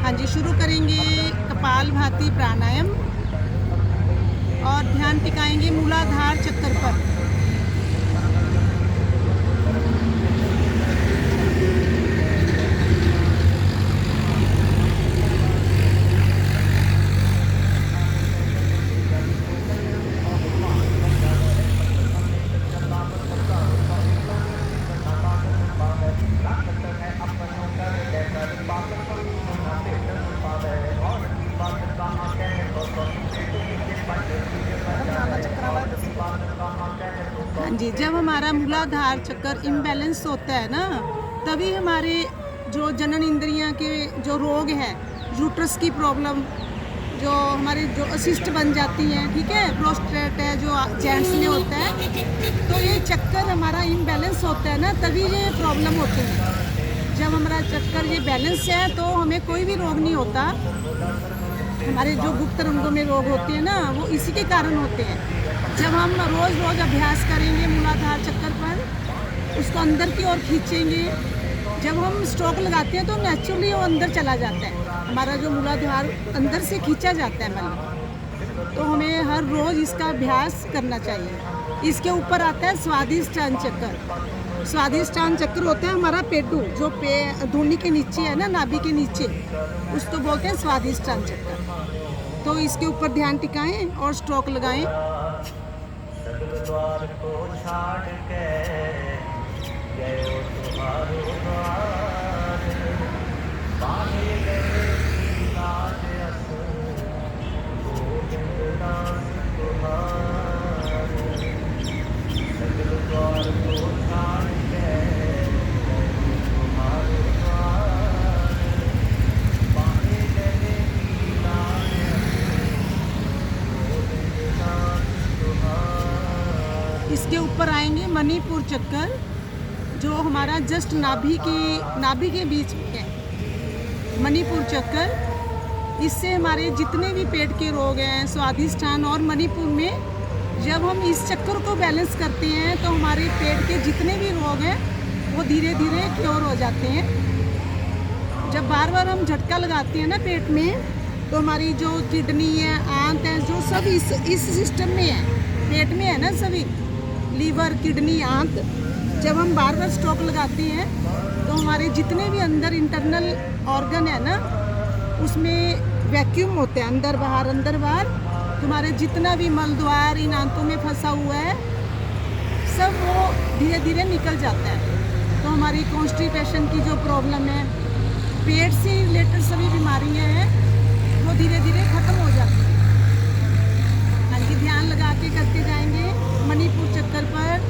हाँ जी, शुरू करेंगे कपालभाति प्राणायाम और ध्यान टिकाएंगे मूलाधार चक्कर पर। हाँ जी, जब हमारा मूलाधार चक्कर इम्बैलेंस होता है ना, तभी हमारे जो जनन इंद्रियां के जो रोग हैं, यूट्रस की प्रॉब्लम, जो हमारे जो असिस्ट बन जाती हैं, ठीक है, प्रोस्टेट है जो जेंट्स में होता है, तो ये चक्कर हमारा इम्बैलेंस होता है ना, तभी ये प्रॉब्लम होती है। जब हमारा चक्कर ये बैलेंस है तो हमें कोई भी रोग नहीं होता। हमारे जो गुप्त रंगों में रोग होते हैं ना, वो इसी के कारण होते हैं। जब हम रोज़ रोज़ अभ्यास करेंगे मूलाधार चक्कर पर, उसको अंदर की ओर खींचेंगे, जब हम स्ट्रोक लगाते हैं तो नेचुरली वो अंदर चला जाता है, हमारा जो मूलाधार अंदर से खींचा जाता है मतलब। तो हमें हर रोज़ इसका अभ्यास करना चाहिए। इसके ऊपर आता है स्वादिष्टान चक्कर। स्वादिष्टान चक्र होता है हमारा पेटू, जो धुनी के नीचे है ना, नाभि के नीचे, उसको बोलते हैं स्वादिष्टान चक्कर। तो इसके ऊपर ध्यान टिकाएं और स्ट्रोक लगाएं। इसके ऊपर आएंगे मणिपुर चक्कर, जो हमारा जस्ट नाभि के बीच में है मणिपुर चक्कर। इससे हमारे जितने भी पेट के रोग हैं, स्वादिष्ठान और मणिपुर में, जब हम इस चक्कर को बैलेंस करते हैं तो हमारे पेट के जितने भी रोग हैं वो धीरे धीरे क्योर हो जाते हैं। जब बार बार हम झटका लगाते हैं ना पेट में, तो हमारी जो किडनी है, आंत है, जो सब इस सिस्टम में है, पेट में है ना सभी, लीवर, किडनी, आंत। जब हम बार बार स्ट्रोक लगाते हैं तो हमारे जितने भी अंदर इंटरनल ऑर्गन है ना, उसमें वैक्यूम होते हैं, अंदर बाहर। तुम्हारे जितना भी मल द्वार इन आंतों में फंसा हुआ है, सब वो धीरे धीरे निकल जाता है। तो हमारी कॉन्स्टिपेशन की जो प्रॉब्लम है, पेट से रिलेटेड सभी बीमारियां हैं, वो धीरे धीरे खत्म हो जाती हैं। हाँ जी, ध्यान लगा के करते जाएंगे मणिपुर चक्कर पर।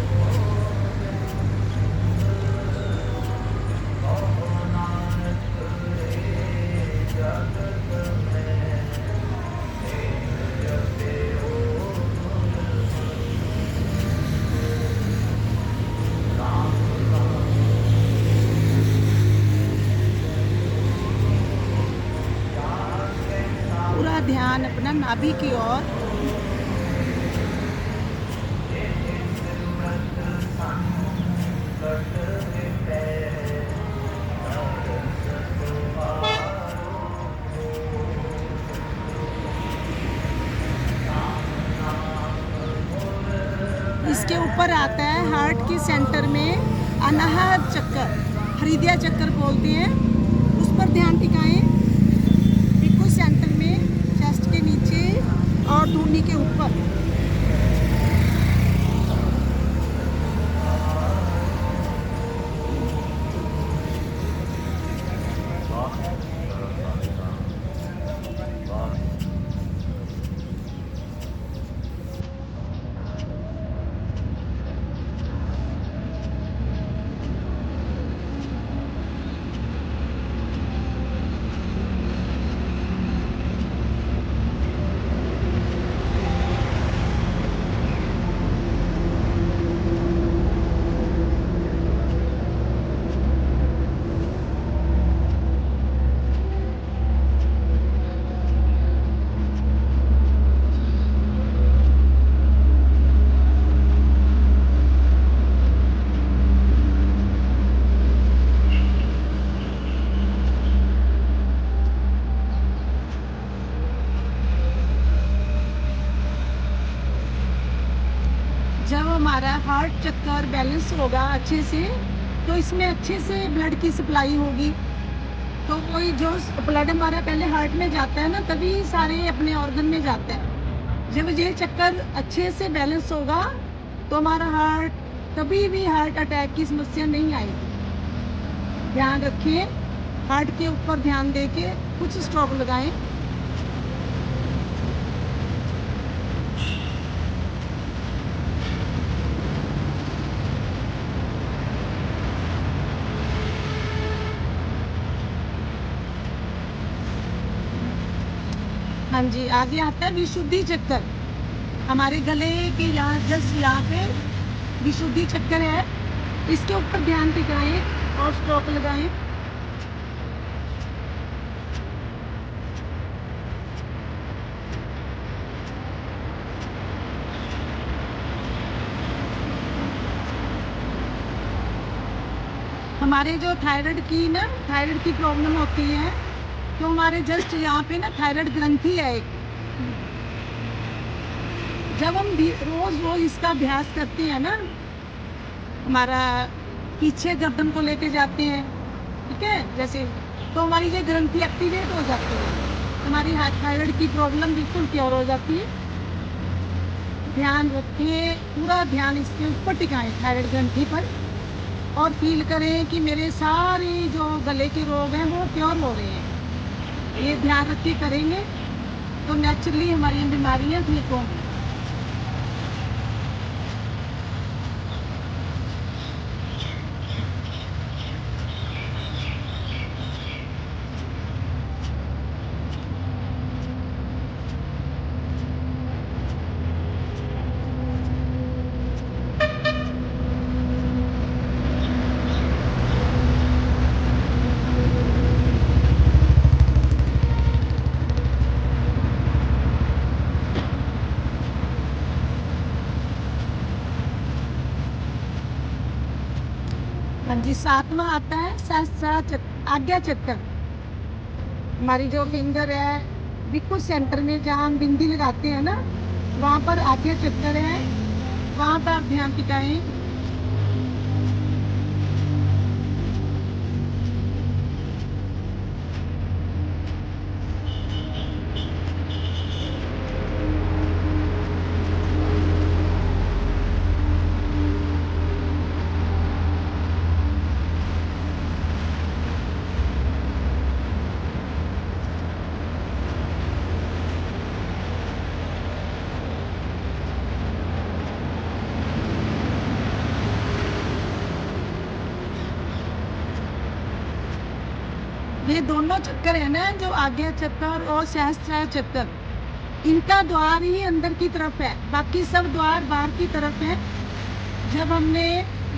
पूरा ध्यान अपना नाभि की ओर। इसके ऊपर आता है हार्ट के सेंटर में अनाहत चक्कर, हृदय चक्कर बोलते हैं। उस पर ध्यान टिकाएं, बिल्कुल सेंटर में, चेस्ट के नीचे और धुनी के ऊपर। हमारा हार्ट चक्कर बैलेंस होगा अच्छे से, तो इसमें अच्छे से ब्लड की सप्लाई होगी। तो कोई जो ब्लड हमारा पहले हार्ट में जाता है ना, तभी सारे अपने ऑर्गन में जाते हैं। जब ये चक्कर अच्छे से बैलेंस होगा तो हमारा हार्ट, कभी भी हार्ट अटैक की समस्या नहीं आएगी। ध्यान रखें, हार्ट के ऊपर ध्यान देके कुछ स्ट्रोक लगाएं। हाँ जी, आगे आता है विशुद्धि चक्कर। हमारे गले के यहाँ, जस्ट यहाँ पे विशुद्धि चक्कर है, इसके ऊपर ध्यान टिकाएं और स्ट्रोक लगाएं। हमारे जो थायराइड की प्रॉब्लम होती है, तो हमारे जस्ट यहाँ पे ना थायराइड ग्रंथि है एक। जब हम रोज इसका अभ्यास करते हैं ना, हमारा पीछे गर्दन को लेके जाते हैं, ठीक है, जैसे, तो हमारी ये ग्रंथि एक्टिवेट हो जाती है, हमारी थायराइड की प्रॉब्लम बिल्कुल क्योर हो जाती है। ध्यान रखें, पूरा ध्यान इसके ऊपर टिकाएं, थायराइड ग्रंथि पर, और फील करें कि मेरे सारे जो गले के रोग हैं वो क्योर हो रहे हैं। ये ध्यान रख के करेंगे तो नेचुरली हमारी बीमारियां ठीक होंगी। हाँ जी, सातवां आता है सहस्त्रार चक्कर, आज्ञा चक्कर। हमारी जो फिंगर है बिल्कुल सेंटर में, जहाँ हम बिंदी लगाते हैं ना, वहाँ पर आज्ञा चक्कर है, वहाँ पर आप ध्यान टिकाएं। ये दोनों चक्कर है ना, जो आज्ञा चक्कर और सहस्त्रार चक्कर, इनका द्वार ही अंदर की तरफ है, बाकी सब द्वार बाहर की तरफ है। जब हमने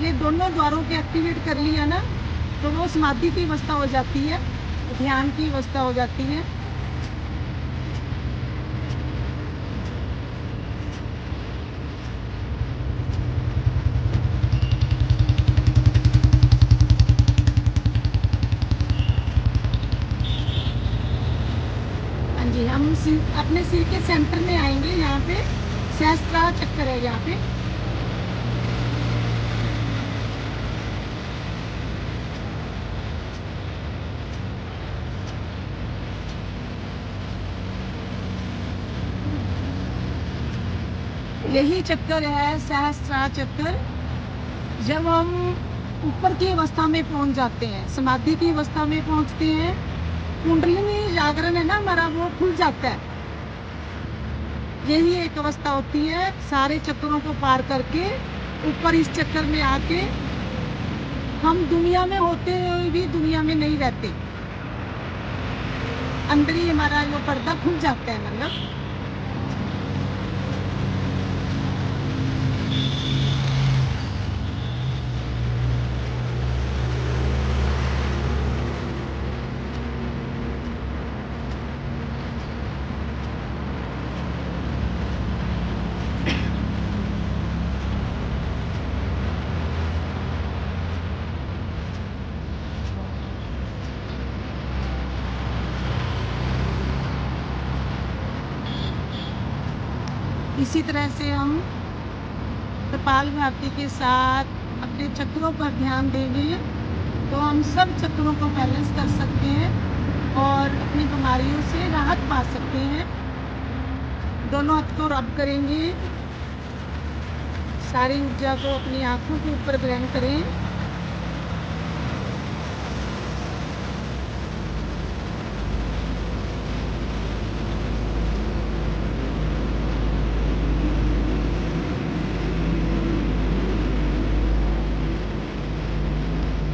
ये दोनों द्वारों के एक्टिवेट कर लिया ना, तो वो समाधि की अवस्था हो जाती है, ध्यान की अवस्था हो जाती है। हाँ जी, हम अपने सिर के सेंटर में आएंगे, यहाँ पे सहस्त्रार चक्कर है यहाँ पे। यही चक्कर है सहस्त्रार चक्कर। जब हम ऊपर की अवस्था में पहुंच जाते हैं, समाधि की अवस्था में पहुंचते हैं, कुंडलिनी जागरण है ना हमारा, वो खुल जाता है। यही एक अवस्था होती है, सारे चक्करों को पार करके ऊपर इस चक्कर में आके हम दुनिया में होते हुए भी दुनिया में नहीं रहते, अंदर ही हमारा जो पर्दा खुल जाता है, मतलब। इसी तरह से हम कपालभाति के साथ अपने चक्रों पर ध्यान देंगे तो हम सब चक्रों को बैलेंस कर सकते हैं और अपनी बीमारियों से राहत पा सकते हैं। दोनों हाथ को रब करेंगे, सारी ऊर्जा को अपनी आँखों के ऊपर ग्रहण करें